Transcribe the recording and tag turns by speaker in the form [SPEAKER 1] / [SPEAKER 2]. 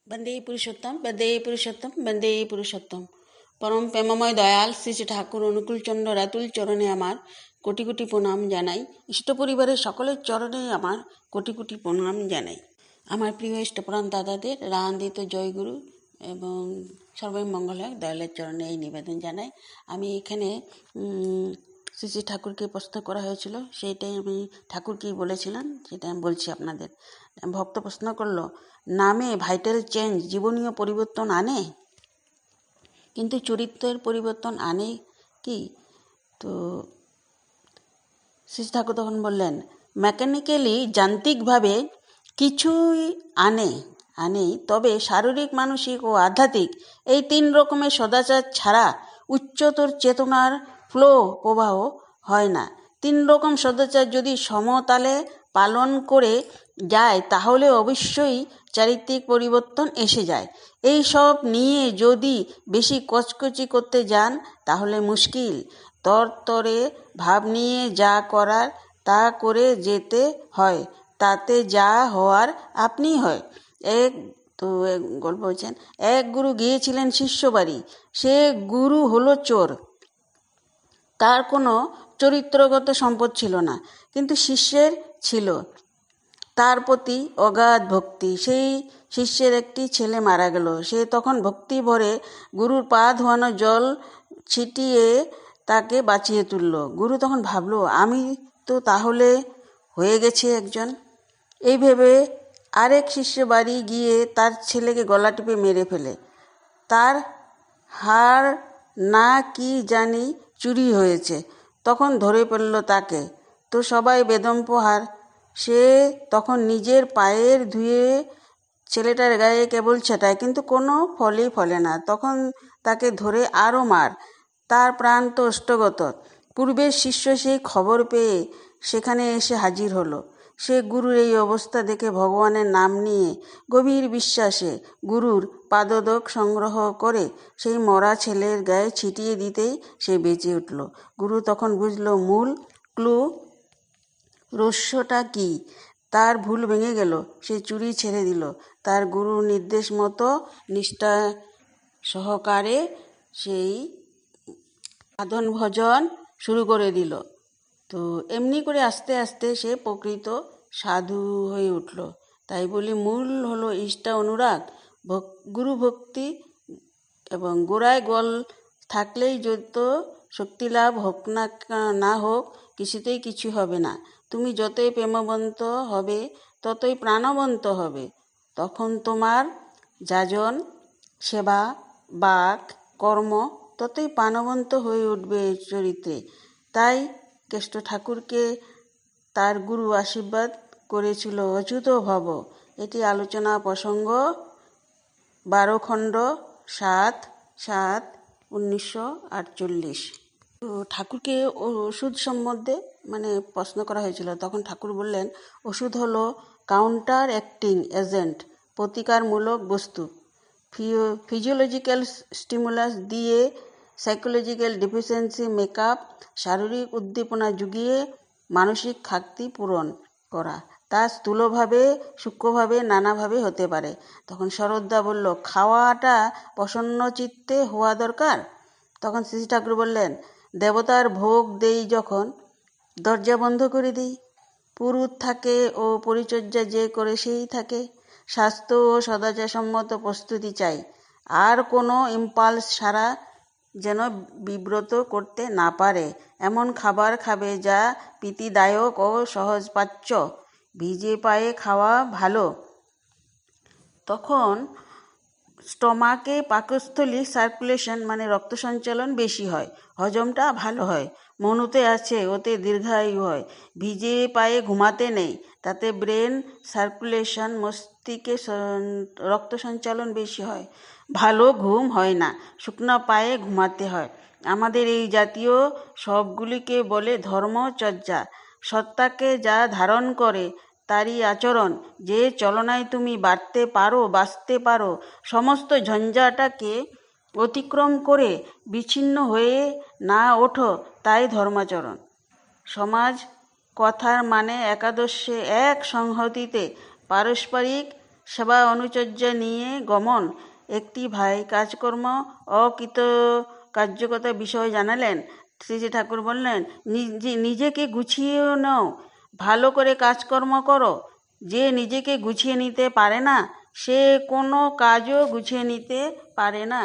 [SPEAKER 1] বন্দে পুরুষোত্তম, বন্দে পুরুষোত্তম, বন্দে পুরুষোত্তম। পরম প্রেমময় দয়াল শ্রী শ্রী ঠাকুর অনুকূলচন্দ্র রাতুল চরণে আমার কোটি কোটি প্রণাম জানাই। ইষ্ট পরিবারের সকলের চরণে আমার কোটি কোটি প্রণাম জানাই। আমার প্রিয় ইষ্টপ্রাণ দাদাদের রান্দিত জয়গুরু এবং সর্বই মঙ্গল হয় দয়ালের চরণে এই নিবেদন জানাই। আমি এখানে শ্রী শ্রী ঠাকুরকে প্রশ্ন করা হয়েছিল, সেইটাই আমি ঠাকুরকেই বলেছিলাম, সেটা আমি বলছি আপনাদের। ভক্ত প্রশ্ন করলো, নামে ভাইটাল চেঞ্জ জীবনীয় পরিবর্তন আনে, কিন্তু চরিত্রের পরিবর্তন আনে কি? তো শ্রী ঠাকুর তখন বললেন, মেকানিক্যালি যান্ত্রিকভাবে কিছুই আনে, তবে শারীরিক, মানসিক ও আধ্যাত্মিক এই 3 রকমের সদাচার ছাড়া উচ্চতর চেতনার ফ্লো প্রবাহ হয় না। 3 রকম সদাচার যদি সমতালে পালন করে যায় তাহলে অবশ্যই চারিত্রিক পরিবর্তন এসে যায়। এই সব নিয়ে যদি বেশি কচকচি করতে যান তাহলে মুশকিল। তরতরে ভাব নিয়ে যা করার তা করে যেতে হয়, তাতে যা হওয়ার আপনি হয়। এক গল্প বলছেন, এক গুরু গিয়েছিলেন শিষ্য বাড়ি। সে গুরু হলো চোর। তার কোনো চরিত্রগত সম্পদ ছিল না, কিন্তু শিষ্যের ছিল তার প্রতি অগাধ ভক্তি। সেই শিষ্যের একটি ছেলে মারা গেল। সে তখন ভক্তি ভরে গুরুর পা ধোয়ানো জল ছিটিয়ে তাকে বাঁচিয়ে তুলল। গুরু তখন ভাবল, আমি তো তাহলে হয়ে গেছি একজন। এই ভেবে আরেক শিষ্য বাড়ি গিয়ে তার ছেলেকে গলা টিপে মেরে ফেলে। তার হাড় না কি জানি চুরি হয়েছে। তখন ধরে ফেলল তাকে। তো সবাই বেদমপ্রহার। সে তখন নিজের পায়ের ধুয়ে ছেলেটার গায়ে কেবল ছেটায়, কিন্তু কোনো ফলই ফলে না। তখন তাকে ধরে আরও মার। তার প্রাণ তো ওষ্ঠগত। পূর্বের শিষ্য সেই খবর পেয়ে সেখানে এসে হাজির হলো। সে গুরুর এই অবস্থা দেখে ভগবানের নাম নিয়ে গভীর বিশ্বাসে গুরুর পাদোদক সংগ্রহ করে সেই মরা ছেলের গায়ে ছিটিয়ে দিতেই সে বেঁচে উঠল। গুরু তখন বুঝল মূল ক্লু, রহস্যটা কি। তার ভুল ভেঙে গেল। সে চুরি ছেড়ে দিল। তার গুরুর নির্দেশ মতো নিষ্ঠা সহকারে সেই সাধন ভজন শুরু করে দিল। তো এমনি করে আস্তে আস্তে সে প্রকৃত সাধু হয়ে উঠল। তাই বলি মূল হলো ইষ্টা অনুরাগ, গুরু ভক্তি এবং গোড়ায় গল থাকলেই যত শক্তি লাভ হোক না হোক কিছুতেই কিছু হবে না। তুমি যতই প্রেমবন্ত হবে ততই প্রাণবন্ত হবে। তখন তোমার যাজন, সেবা, বাক, কর্ম ততই প্রাণবন্ত হয়ে উঠবে চরিত্রে। তাই কেষ্ট ঠাকুরকে তার গুরু আশীর্বাদ করেছিল, অচ্যুত ভব। এটি আলোচনা প্রসঙ্গ 12 খণ্ড 7/7/1948। তো ঠাকুরকে ওষুধ সম্বন্ধে প্রশ্ন করা হয়েছিল। তখন ঠাকুর বললেন, ওষুধ হলো কাউন্টার অ্যাক্টিং এজেন্ট, প্রতিকারমূলক বস্তু। ফিজিওলজিক্যাল স্টিমুলাস দিয়ে সাইকোলজিক্যাল ডেফিসিয়েন্সি মেকআপ, শারীরিক উদ্দীপনা জুগিয়ে মানসিক ঘাটতি পূরণ করা। তা স্থূলভাবে, সূক্ষ্মভাবে, নানাভাবে হতে পারে। তখন শরৎদা বলল, খাওয়াটা প্রসন্ন চিত্তে হওয়া দরকার। তখন শ্রী ঠাকুর বললেন, দেবতার ভোগ দেই যখন, দরজা বন্ধ করে দিই। পুরুত থাকে ও পরিচর্যা যে করে সেই থাকে। স্বাস্থ্য ও সদাচারসম্মত প্রস্তুতি চাই। আর কোনো ইম্পালস সারা যেন বিব্রত করতে না পারে এমন খাবার খাবে যা প্রীতিদায়ক ও সহজপাচ্য। ভিজে পায়ে খাওয়া ভালো। তখন স্টমাকে পাকস্থলী সার্কুলেশন রক্ত সঞ্চালন বেশি হয়, হজমটা ভালো হয়। মনুতে আছে ওতে দীর্ঘায়ু হয়। ভিজে পায়ে ঘুমাতে নেই, তাতে ব্রেন সার্কুলেশন, মস্তিষ্কে রক্ত সঞ্চালন বেশি হয়। ভালো ঘুম হয় না, শুকনো পায়ে ঘুমাতে হয়। আমাদের এই জাতীয় সবগুলিকে বলে ধর্মচর্যা। সত্তাকে যা ধারণ করে তারই আচরণ। যে চলনায় তুমি বাঁচতে পারো, সমস্ত ঝঞ্ঝাটাকে অতিক্রম করে বিচ্ছিন্ন হয়ে না ওঠো, তাই ধর্মাচরণ। সমাজ কথার একাদশে এক সংহতিতে পারস্পরিক সেবা অনুচর্যা নিয়ে গমন। একটি ভাই কাজকর্ম কার্যকতা বিষয় জানালেন। শ্রী ঠাকুর বললেন, নিজেকে গুছিয়ে নাও, ভালো করে কাজকর্ম করো। যে নিজেকে গুছিয়ে নিতে পারে না, সে কোনো কাজও গুছিয়ে নিতে পারে না।